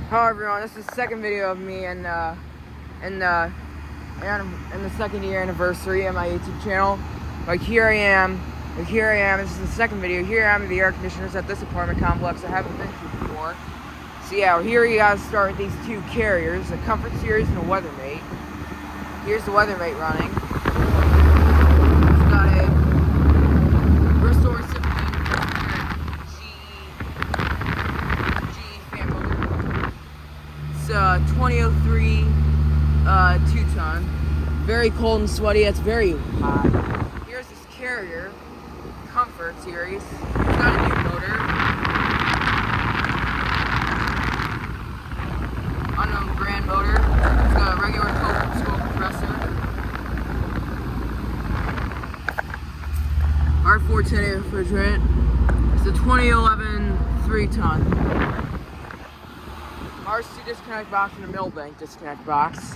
Hello everyone, this is the second video of me in the second year anniversary of my YouTube channel. Here I am, this is the second video. Here I am with the air conditioners at this apartment complex I haven't been to before. So yeah, here you guys start with these two carriers, a Comfort Series and a Weathermate. Here's the Weathermate running. It's got a Bristol Recipient GE fan motor. It's 2003 2-ton. Very cold and sweaty. It's very hot. Here's this carrier, Comfort Series. It's got a new motor. Unknown brand motor. It's got a regular Copeland scroll compressor. R410 air refrigerant. It's a 2011 3-ton. RC disconnect box and a Milbank disconnect box.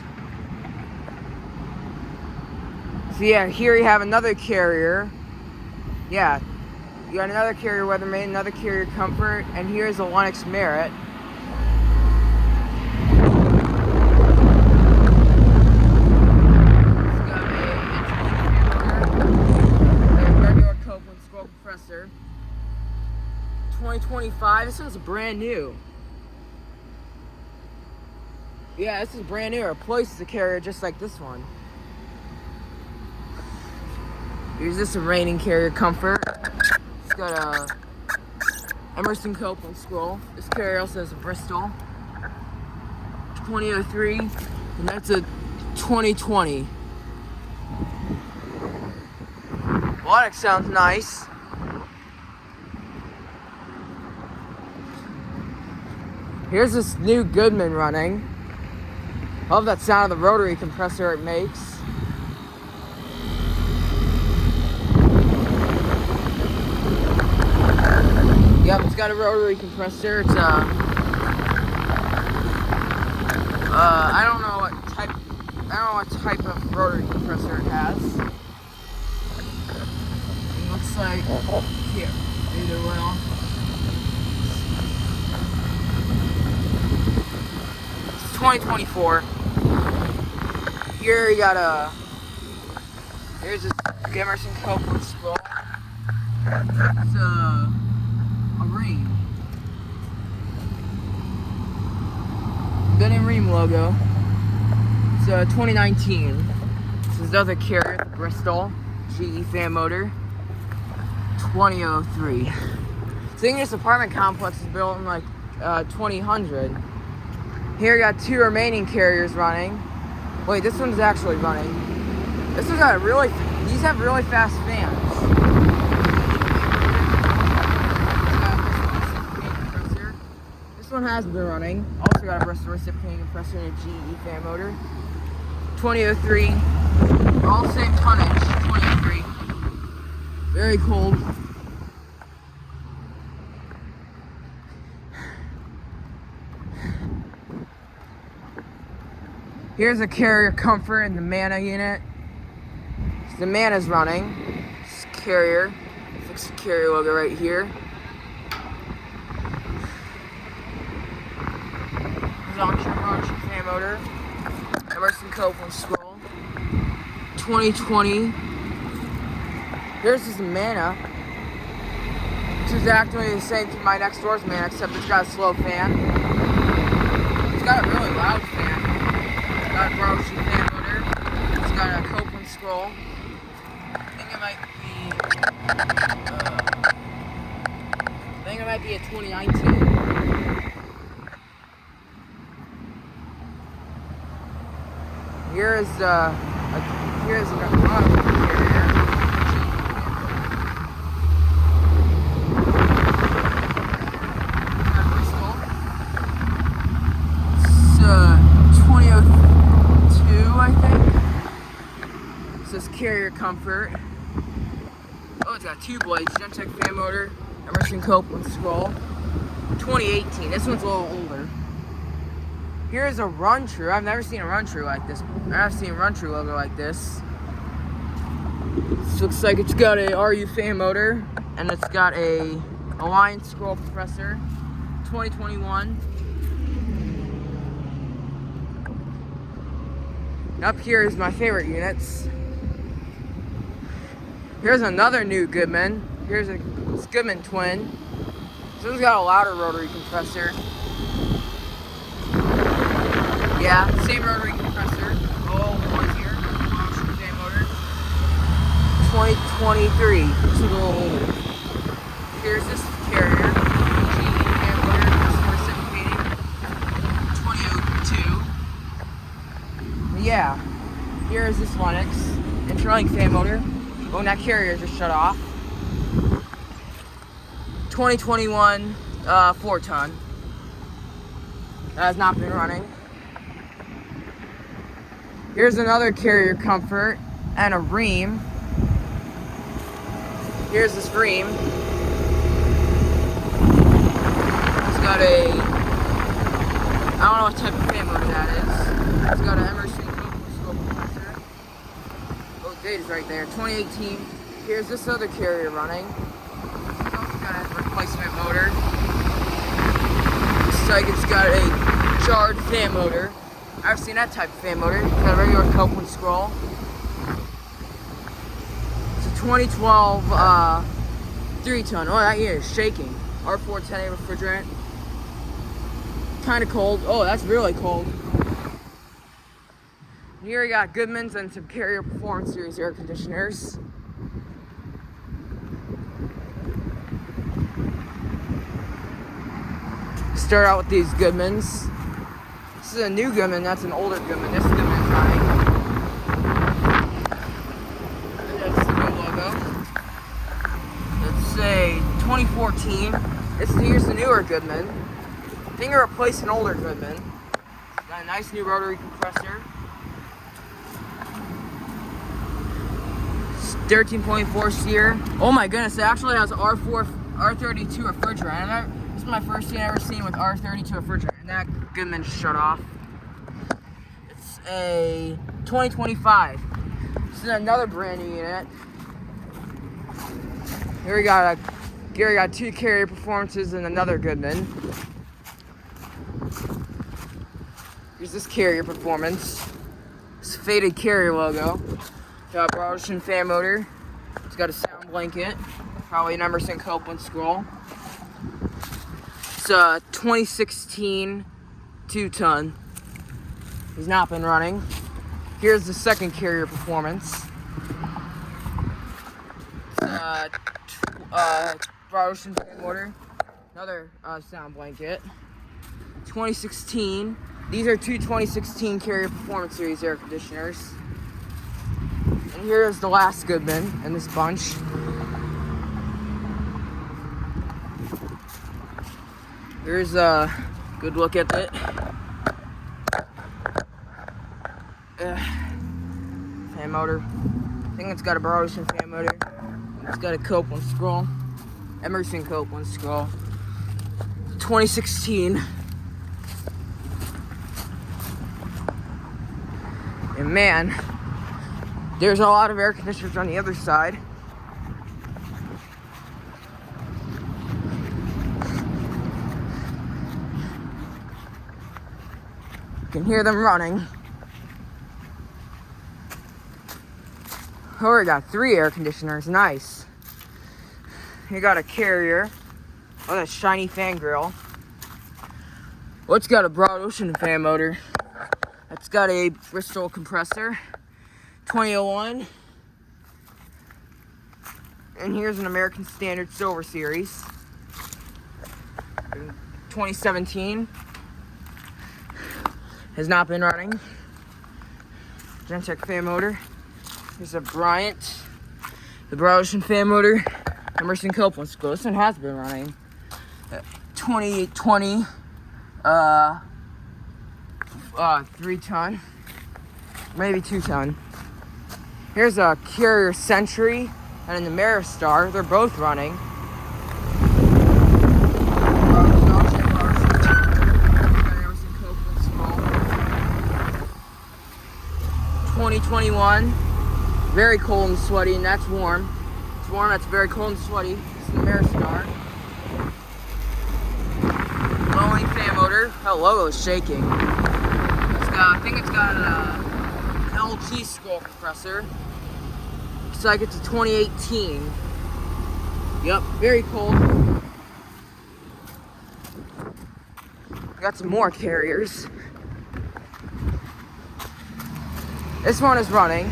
So yeah, here you have another carrier. Yeah, you got another carrier Weathermate, another carrier Comfort, and here's a Lennox Merit. It's got a regular Copeland scroll compressor. 2025. This one's brand new. Yeah, this is brand new. It replaces the carrier just like this one. Here's this reigning carrier Comfort. It's got a Emerson Copeland scroll. This carrier also has a Bristol 2003, and that's a 2020. Well, that sounds nice. Here's this new Goodman running. I love that sound of the rotary compressor it makes. Yep, it's got a rotary compressor. It's I don't know what type of rotary compressor it has. It looks like here, either well. It's 2024. Here you got here's a Emerson Copeland scroll. It's a Rheem. Gun and Rheem logo. It's 2019. This is another carrier, Bristol GE fan motor. 2003. I think this apartment complex is built in like 2000. Here you got two remaining carriers running. Wait, this one's actually running. This one's got these have really fast fans. This one has been running. Also got a Bristol reciprocating compressor and a GE fan motor. 2003. All same tonnage. 2003. Very cold. Here's a carrier Comfort in the Mana unit. So the Mana's running. This carrier. Fix the carrier logo right here. Auction fan motor. Emerson Copeland scroll. 2020. Here's this Mana. This is actually the same to my next door's Mana, except it's got a slow fan. It's got a really loud fan. It's got a Broshi fan motor. It's got a Copeland scroll. I think it might be a 2019. Here's another carrier. It's 2002, I think. It says carrier Comfort. Oh, it's got two blades. Gentex fan motor. Emerson Copeland scroll. 2018. This one's a little older. Here's a Run True. I've never seen a Run True like this. I've never seen a Run True logo like this. This looks like it's got a RU fan motor, and it's got a Alliance scroll compressor. 2021. Up here is my favorite units. Here's another new Goodman. Here's a Goodman twin. This one's got a louder rotary compressor. Yeah, same rotary compressor. Oh, boys here. Same motor. 2023. This is a little older. Here's this Carrier. GE fan motor, customer reciprocating. 2002. Yeah. Here is this Lennox Interlink fan motor. Oh, and that Carrier just shut off. 2021 4-ton. That has not been running. Here's another Carrier Comfort and a Rheem. Here's this Rheem. It's got a, I don't know what type of fan motor that is. It's got an Emerson scope compressor. Oh, the date is right there. 2018. Here's this other Carrier running. It's also got a replacement motor. Looks like it's got a jarred fan motor. I've seen that type of fan motor. It's got a regular Copeland scroll. It's a 2012 3-ton. Oh, that unit is shaking. R410A refrigerant. Kind of cold. Oh, that's really cold. Here we got Goodman's and some Carrier Performance Series air conditioners. Start out with these Goodman's. This is a new Goodman, that's an older Goodman. This Goodman's running. And that's the new logo. Let's say 2014. Here's the newer Goodman. I think I replaced an older Goodman. Got a nice new rotary compressor. 13.4 SEER. Oh my goodness, it actually has R32 refrigerant. This is my first thing I've ever seen with R32 refrigerant, and that Goodman shut off. It's a 2025. This is another brand new unit. Here we got two Carrier Performances and another Goodman. Here's this Carrier Performance. This faded Carrier logo. Got a Broderson fan motor. It's got a sound blanket. Probably an Emerson Copeland scroll. It's a 2016 2-ton. He's not been running. Here's the second Carrier Performance. Broderson fan motor. Another sound blanket. 2016. These are two 2016 Carrier Performance Series air conditioners. And here's the last Goodman in this bunch. Here's a good look at it. Fan motor. I think it's got a Broderson fan motor. It's got a Copeland scroll. Emerson Copeland scroll. 2016. And man, there's a lot of air conditioners on the other side. You can hear them running. Oh, we got 3 air conditioners. Nice. You got a Carrier. Oh, that shiny fan grill. Oh, it's got a Broderson fan motor. It's got a Bristol compressor. 2001. And here's an American Standard Silver Series. 2017. Has not been running. Gentex fan motor. Here's a Bryant. The Broderson fan motor. Emerson Copeland scroll. This one has been running. 2020. 3-ton. Maybe 2-ton. Here's a Carrier Century and an Ameristar. They're both running. 2021. Very cold and sweaty, and that's warm. It's warm, that's very cold and sweaty. It's an Ameristar. Blowing fan motor. That logo is shaking. I think it's got an LG scroll compressor. So I get to 2018. Yep, very cold. Got some more carriers. This one is running.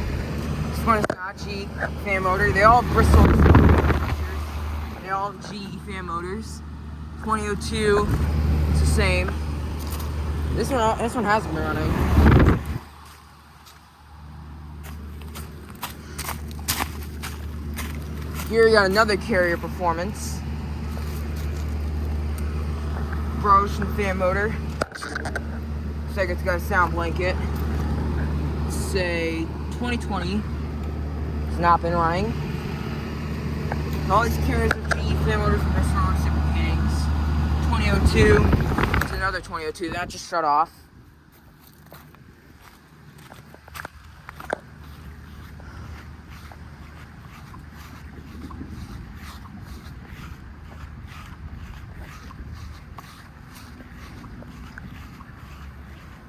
This one is not GE fan motor. They all have Bristol compressors. They all have GE fan motors. 2002, it's the same. This one hasn't been running. Here you got another carrier performance. Ocean fan motor. Looks like it's got a sound blanket. Say 2020. It's not been running. All these carriers are GE fan motors and Bristol reciprocatings. 2002. It's another 2002. That just shut off.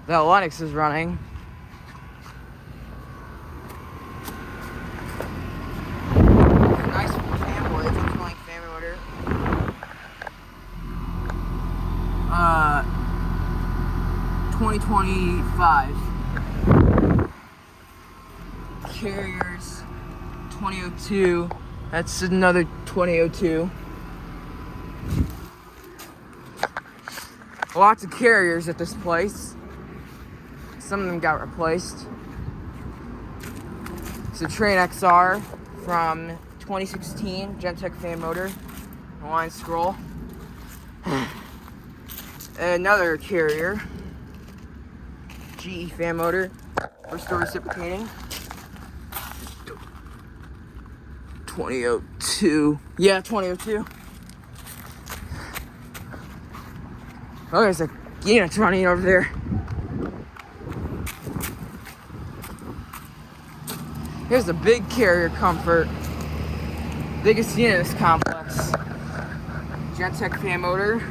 The Lennox is running. Nice fan blades. It's like fan motor. 2025. Carriers 2002. That's another 2002. Lots of carriers at this place. Some of them got replaced. It's a Train XR from 2016, Gentech fan motor, line scroll. Another carrier, GE fan motor, Bristol reciprocating. 2002, yeah, 2002. Oh, there's a unit running over there. Here's the big carrier comfort. Biggest unit in this complex. Gentech fan motor.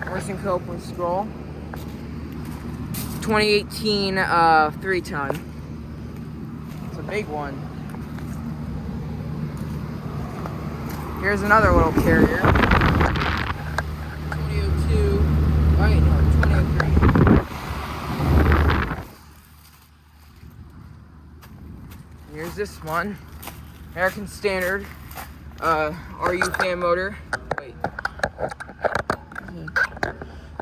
Emerson Copeland scroll. 2018 3-ton. It's a big one. Here's another little carrier. 2002. Wait, no, 2003. Here's this one, American Standard, RU fan motor. Wait.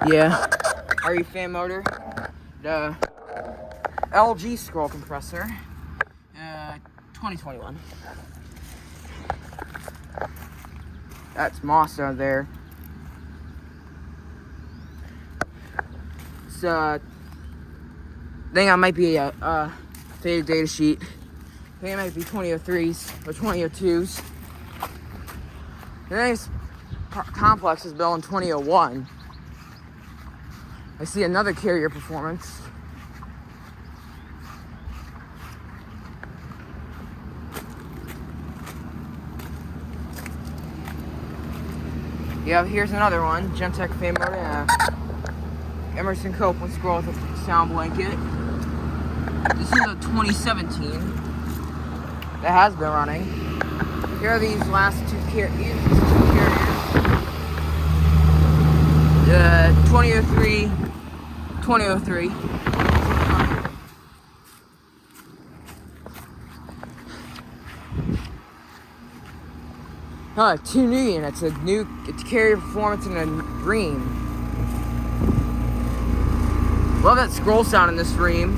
Yeah, RU fan motor. The LG scroll compressor. 2021. That's moss out there. It's I think that might be a faded data sheet. I think it might be 2003s or 2002s. The next complex is built in 2001. I see another carrier performance. Yeah, here's another one. Gentech fan motor. Emerson Copeland scroll with a sound blanket. This is a 2017. That has been running. Here are these last two carriers. 2003, 2003. Two new units. It's carrier performance and a ream. Love that scroll sound in this ream.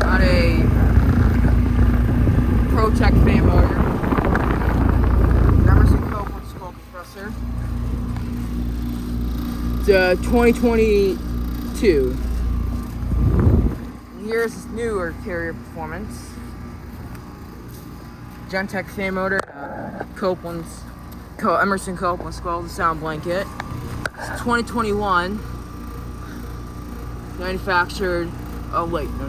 Got a ProTech fan motor. Emerson Copeland scroll compressor. It's 2022. And here's this newer carrier performance. Gentech fan motor. Emerson Copeland scroll, the sound blanket. It's 2021. Manufactured. Oh wait, no.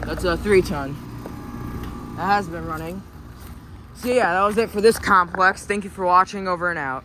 That's a 3-ton. That has been running. So yeah, that was it for this complex. Thank you for watching. Over and out.